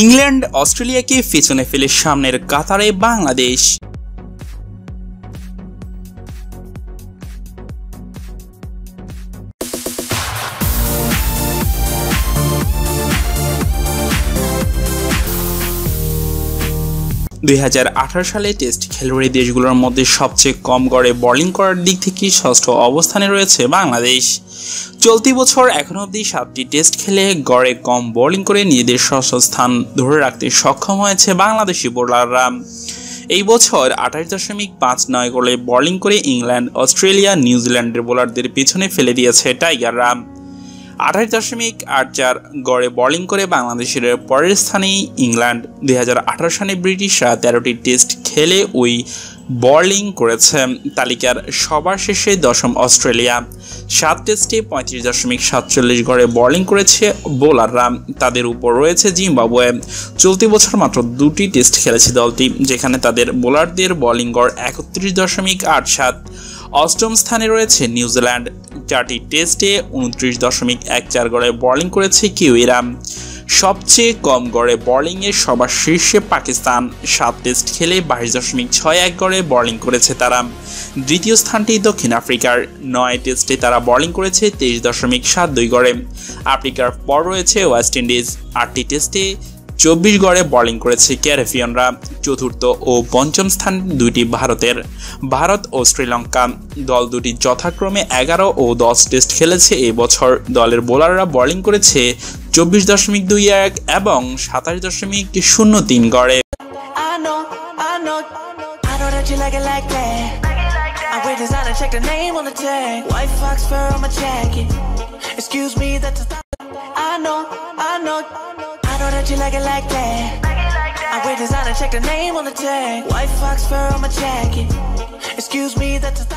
England অস্ট্রেলিয়াকে পেছনে ফেলে সামনের কাতারে বাংলাদেশ। 2018 সালে টেস্ট খেলুড়ে দেশগুলোর মধ্যে সবচেয়ে কম গড়ে বোলিং করার দিক থেকে ষষ্ঠ অবস্থানে রয়েছে বাংলাদেশ। চলতি বছর এখনো অবধি 7টি টেস্ট খেলে গড়ে কম বোলিং করে নিজেদের ষষ্ঠ স্থান ধরে রাখতে সক্ষম হয়েছে বাংলাদেশি বোলাররা। এই বছর 28.59 গোলে বোলিং করে ইংল্যান্ড, অস্ট্রেলিয়া, নিউজিল্যান্ডের বোলারদের পিছনে ফেলে দিয়েছে টাইগাররা। 28.84 গড়ে বোলিং করে বাংলাদেশের পরের স্থানেই ইংল্যান্ড। 2018 সালে ব্রিটিশরা 13টি টেস্ট খেলে ওই বোলিং করেছে। তালিকার সবার শেষে দশম অস্ট্রেলিয়া, 7 টেস্টে 35.47 গড়ে বোলিং করেছে বোলাররা। তাদের উপর রয়েছে জিম্বাবুয়ে। চলতি বছর মাত্র 2টি টেস্ট খেলেছে দলটি, যেখানে তাদের বোলারদের বোলিং গড় 31.87। অষ্টম স্থানে রয়েছে নিউজিল্যান্ড, 4টি টেস্টে 29.14 গড়ে বোলিং করেছে কিউইরা। সবচেয়ে কম গড়ে বোলিংয়ে সবার শীর্ষে পাকিস্তান, 7 টেস্ট খেলে 22.61 গড়ে বোলিং করেছে তারা। দ্বিতীয় স্থানটি দক্ষিণ আফ্রিকার, 9 টেস্টে তারা বোলিং করেছে 23.72 গড়ে। আফ্রিকার পর রয়েছে ওয়েস্ট ইন্ডিজ, 8টি টেস্টে 24 গড়ে বোলিং করেছে ক্যারিবিয়ানরা। চতুর্থ ও পঞ্চম স্থান দুইটি ভারতের, ভারত ও শ্রীলঙ্কা। দল দুটি যথাক্রমে 11 ও 10 টেস্ট খেলেছে এই বছর। দলের বোলাররা বোলিং করেছে 24.21 এবং 27.03 গড়ে। You like it like that. I wear designer, check the name on the tag. White fox fur on my jacket. Excuse me, that's a